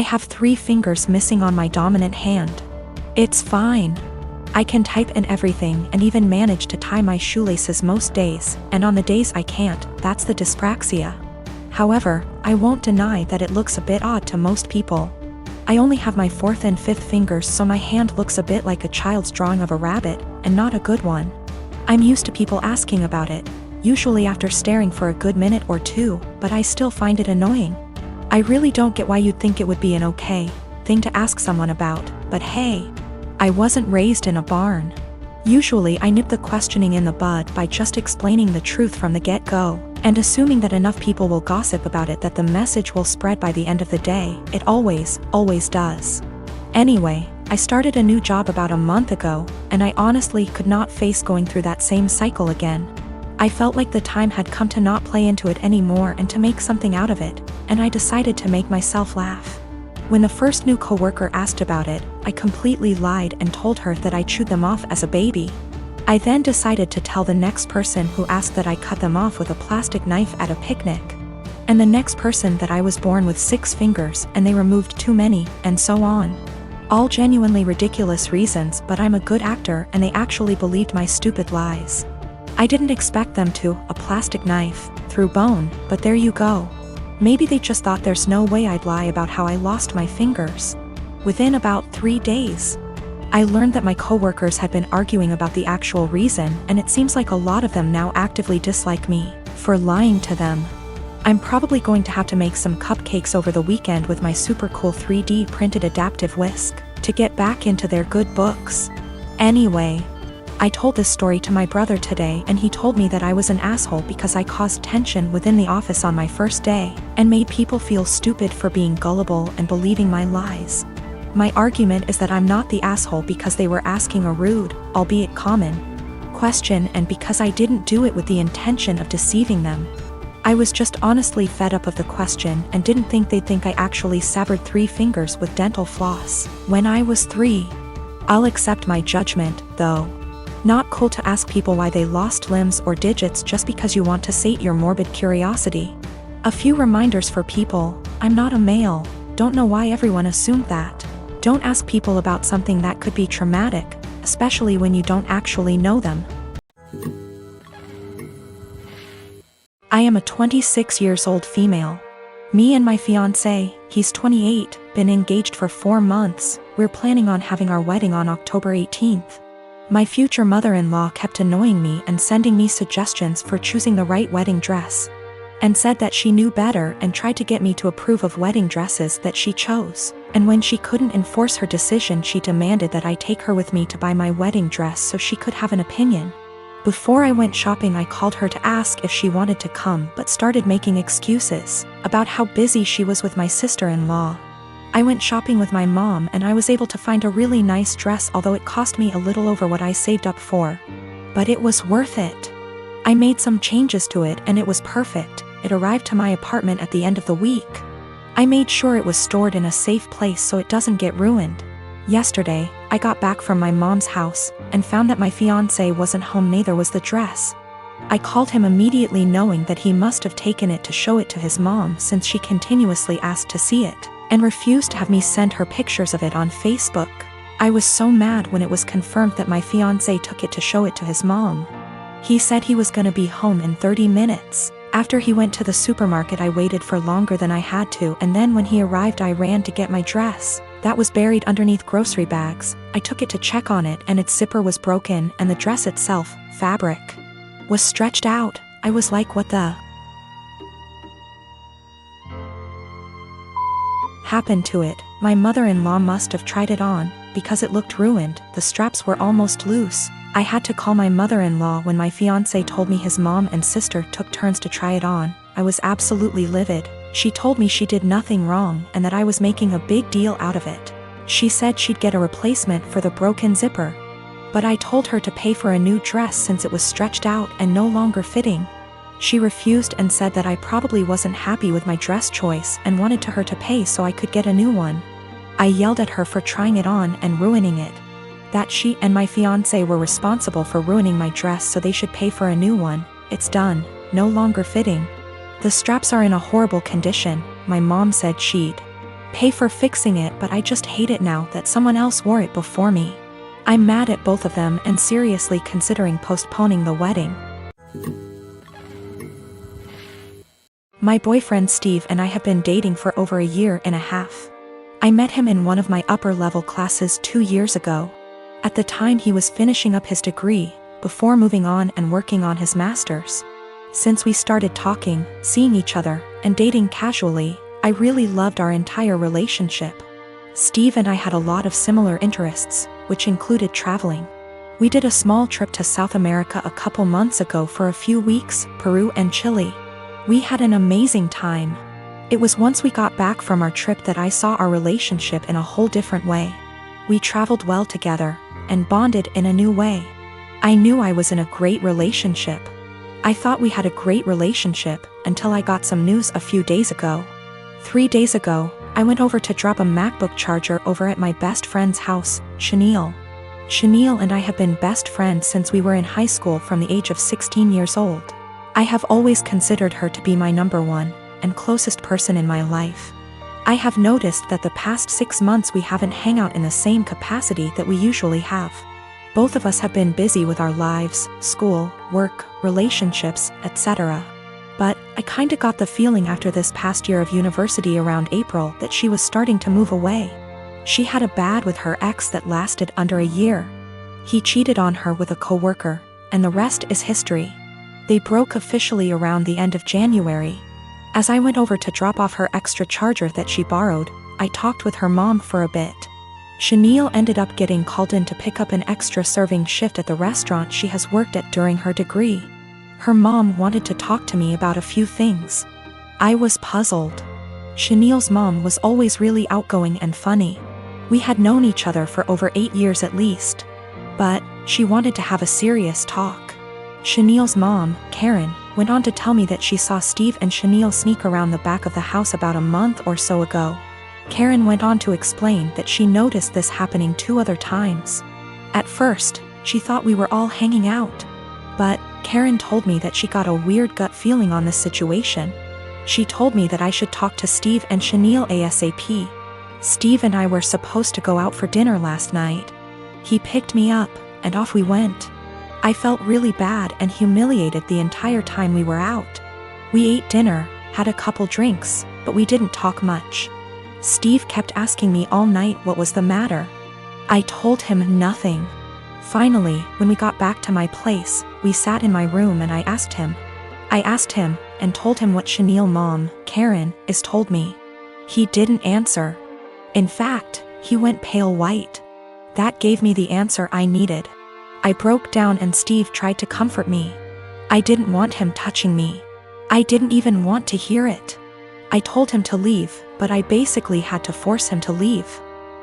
I have 3 fingers missing on my dominant hand. It's fine. I can type and everything and even manage to tie my shoelaces most days, and on the days I can't, that's the dyspraxia. However, I won't deny that it looks a bit odd to most people. I only have my 4th and 5th fingers, so my hand looks a bit like a child's drawing of a rabbit, and not a good one. I'm used to people asking about it, usually after staring for a good minute or 2, but I still find it annoying. I really don't get why you'd think it would be an okay thing to ask someone about, but hey, I wasn't raised in a barn. Usually I nip the questioning in the bud by just explaining the truth from the get-go, and assuming that enough people will gossip about it that the message will spread by the end of the day. It always does. Anyway, I started a new job about a month ago, and I honestly could not face going through that same cycle again. I felt like the time had come to not play into it anymore and to make something out of it, and I decided to make myself laugh. When the first new coworker asked about it, I completely lied and told her that I chewed them off as a baby. I then decided to tell the next person who asked that I cut them off with a plastic knife at a picnic. And the next person that I was born with 6 fingers and they removed too many, and so on. All genuinely ridiculous reasons, but I'm a good actor and they actually believed my stupid lies. I didn't expect them to, a plastic knife, through bone, but there you go. Maybe they just thought there's no way I'd lie about how I lost my fingers. Within about 3 days, I learned that my coworkers had been arguing about the actual reason, and it seems like a lot of them now actively dislike me for lying to them. I'm probably going to have to make some cupcakes over the weekend with my super cool 3D printed adaptive whisk to get back into their good books. Anyway, I told this story to my brother today, and he told me that I was an asshole because I caused tension within the office on my first day and made people feel stupid for being gullible and believing my lies. My argument is that I'm not the asshole because they were asking a rude, albeit common, question, and because I didn't do it with the intention of deceiving them. I was just honestly fed up of the question and didn't think they'd think I actually severed 3 fingers with dental floss when I was 3. I'll accept my judgment, though. Not cool to ask people why they lost limbs or digits just because you want to sate your morbid curiosity. A few reminders for people: I'm not a male. Don't know why everyone assumed that. Don't ask people about something that could be traumatic, especially when you don't actually know them. I am a 26 years old female. Me and my fiancé, he's 28, been engaged for 4 months. We're planning on having our wedding on October 18th. My future mother-in-law kept annoying me and sending me suggestions for choosing the right wedding dress, and said that she knew better and tried to get me to approve of wedding dresses that she chose. And when she couldn't enforce her decision, she demanded that I take her with me to buy my wedding dress so she could have an opinion. Before I went shopping, I called her to ask if she wanted to come, but started making excuses about how busy she was with my sister-in-law. I went shopping with my mom and I was able to find a really nice dress, although it cost me a little over what I saved up for. But it was worth it. I made some changes to it and it was perfect. It arrived to my apartment at the end of the week. I made sure it was stored in a safe place so it doesn't get ruined. Yesterday, I got back from my mom's house and found that my fiancé wasn't home, neither was the dress. I called him immediately, knowing that he must have taken it to show it to his mom, since she continuously asked to see it and refused to have me send her pictures of it on Facebook. I was so mad when it was confirmed that my fiancé took it to show it to his mom. He said he was gonna be home in 30 minutes. After he went to the supermarket, I waited for longer than I had to, and then when he arrived I ran to get my dress. That was buried underneath grocery bags. I took it to check on it and its zipper was broken, and the dress itself, fabric, was stretched out. I was like, what the happened to it? My mother-in-law must have tried it on, because it looked ruined. The straps were almost loose. I had to call my mother-in-law when my fiancé told me his mom and sister took turns to try it on. I was absolutely livid. She told me she did nothing wrong and that I was making a big deal out of it. She said she'd get a replacement for the broken zipper. But I told her to pay for a new dress since it was stretched out and no longer fitting. She refused and said that I probably wasn't happy with my dress choice and wanted her to pay so I could get a new one. I yelled at her for trying it on and ruining it. That she and my fiancé were responsible for ruining my dress, so they should pay for a new one. It's done, no longer fitting. The straps are in a horrible condition. My mom said she'd pay for fixing it, but I just hate it now that someone else wore it before me. I'm mad at both of them and seriously considering postponing the wedding. My boyfriend Steve and I have been dating for over a year and a half. I met him in one of my upper-level classes 2 years ago. At the time he was finishing up his degree, before moving on and working on his master's. Since we started talking, seeing each other, and dating casually, I really loved our entire relationship. Steve and I had a lot of similar interests, which included traveling. We did a small trip to South America a couple months ago for a few weeks, Peru and Chile. We had an amazing time. It was once we got back from our trip that I saw our relationship in a whole different way. We traveled well together, and bonded in a new way. I knew I was in a great relationship. I thought we had a great relationship, until I got some news a few days ago. 3 days ago, I went over to drop a MacBook charger over at my best friend's house, Chenille. Chenille and I have been best friends since we were in high school from the age of 16 years old. I have always considered her to be my number one and closest person in my life. I have noticed that the past 6 months we haven't hung out in the same capacity that we usually have. Both of us have been busy with our lives, school, work, relationships, etc. But I kinda got the feeling after this past year of university around April that she was starting to move away. She had a bad with her ex that lasted under a year. He cheated on her with a coworker, and the rest is history. They broke officially around the end of January. As I went over to drop off her extra charger that she borrowed, I talked with her mom for a bit. Chenille ended up getting called in to pick up an extra serving shift at the restaurant she has worked at during her degree. Her mom wanted to talk to me about a few things. I was puzzled. Chenille's mom was always really outgoing and funny. We had known each other for over 8 years at least. But she wanted to have a serious talk. Chenille's mom, Karen, went on to tell me that she saw Steve and Chenille sneak around the back of the house about a month or so ago. Karen went on to explain that she noticed this happening 2 other times. At first, she thought we were all hanging out. But Karen told me that she got a weird gut feeling on this situation. She told me that I should talk to Steve and Chenille ASAP. Steve and I were supposed to go out for dinner last night. He picked me up, and off we went. I felt really bad and humiliated the entire time we were out. We ate dinner, had a couple drinks, but we didn't talk much. Steve kept asking me all night what was the matter. I told him nothing. Finally, when we got back to my place, we sat in my room and I asked him, and told him what Chenille's mom, Karen, is told me. He didn't answer. In fact, he went pale white. That gave me the answer I needed. I broke down and Steve tried to comfort me. I didn't want him touching me. I didn't even want to hear it. I told him to leave, but I basically had to force him to leave.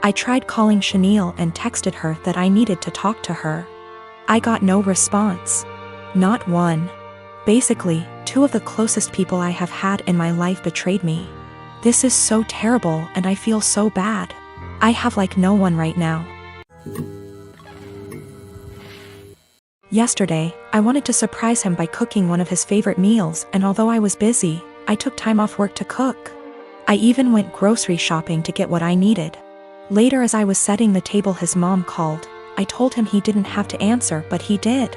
I tried calling Chenille and texted her that I needed to talk to her. I got no response. Not one. Basically, 2 of the closest people I have had in my life betrayed me. This is so terrible and I feel so bad. I have like no one right now. Yesterday, I wanted to surprise him by cooking one of his favorite meals, and although I was busy, I took time off work to cook. I even went grocery shopping to get what I needed. Later, as I was setting the table, his mom called. I told him he didn't have to answer, but he did.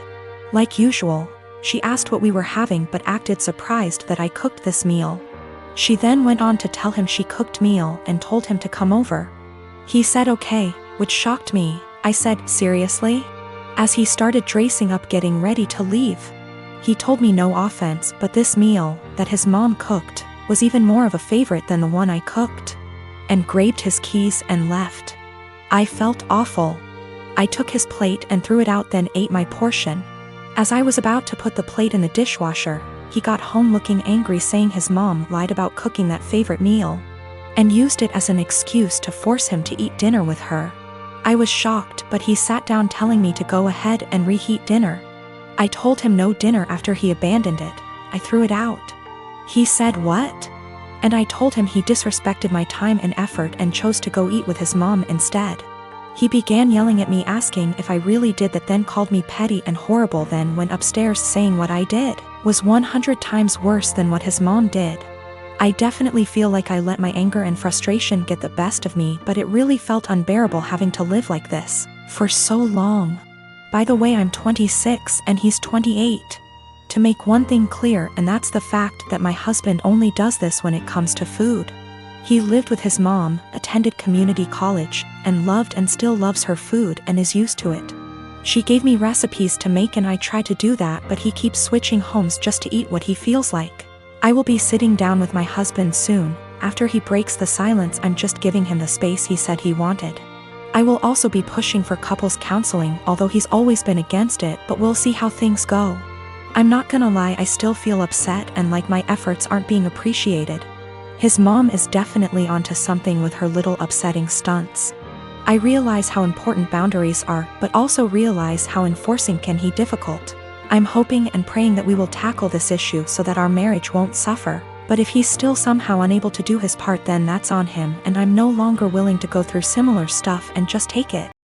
Like usual, she asked what we were having but acted surprised that I cooked this meal. She then went on to tell him she cooked meal and told him to come over. He said okay, which shocked me. I said, seriously? As he started dressing up getting ready to leave. He told me no offense, but this meal, that his mom cooked, was even more of a favorite than the one I cooked. And grabbed his keys and left. I felt awful. I took his plate and threw it out, then ate my portion. As I was about to put the plate in the dishwasher, he got home looking angry, saying his mom lied about cooking that favorite meal, and used it as an excuse to force him to eat dinner with her. I was shocked, but he sat down telling me to go ahead and reheat dinner. I told him no dinner after he abandoned it. I threw it out. He said what? And I told him he disrespected my time and effort and chose to go eat with his mom instead. He began yelling at me, asking if I really did that, then called me petty and horrible, then went upstairs saying what I did was 100 times worse than what his mom did. I definitely feel like I let my anger and frustration get the best of me, but it really felt unbearable having to live like this for so long. By the way, I'm 26 and he's 28. To make one thing clear, and that's the fact that my husband only does this when it comes to food. He lived with his mom, attended community college, and loved and still loves her food and is used to it. She gave me recipes to make and I try to do that, but he keeps switching homes just to eat what he feels like. I will be sitting down with my husband soon. After he breaks the silence, I'm just giving him the space he said he wanted. I will also be pushing for couples counseling, although he's always been against it, but we'll see how things go. I'm not gonna lie, I still feel upset and like my efforts aren't being appreciated. His mom is definitely onto something with her little upsetting stunts. I realize how important boundaries are, but also realize how enforcing can be difficult. I'm hoping and praying that we will tackle this issue so that our marriage won't suffer. But if he's still somehow unable to do his part, then that's on him, and I'm no longer willing to go through similar stuff and just take it.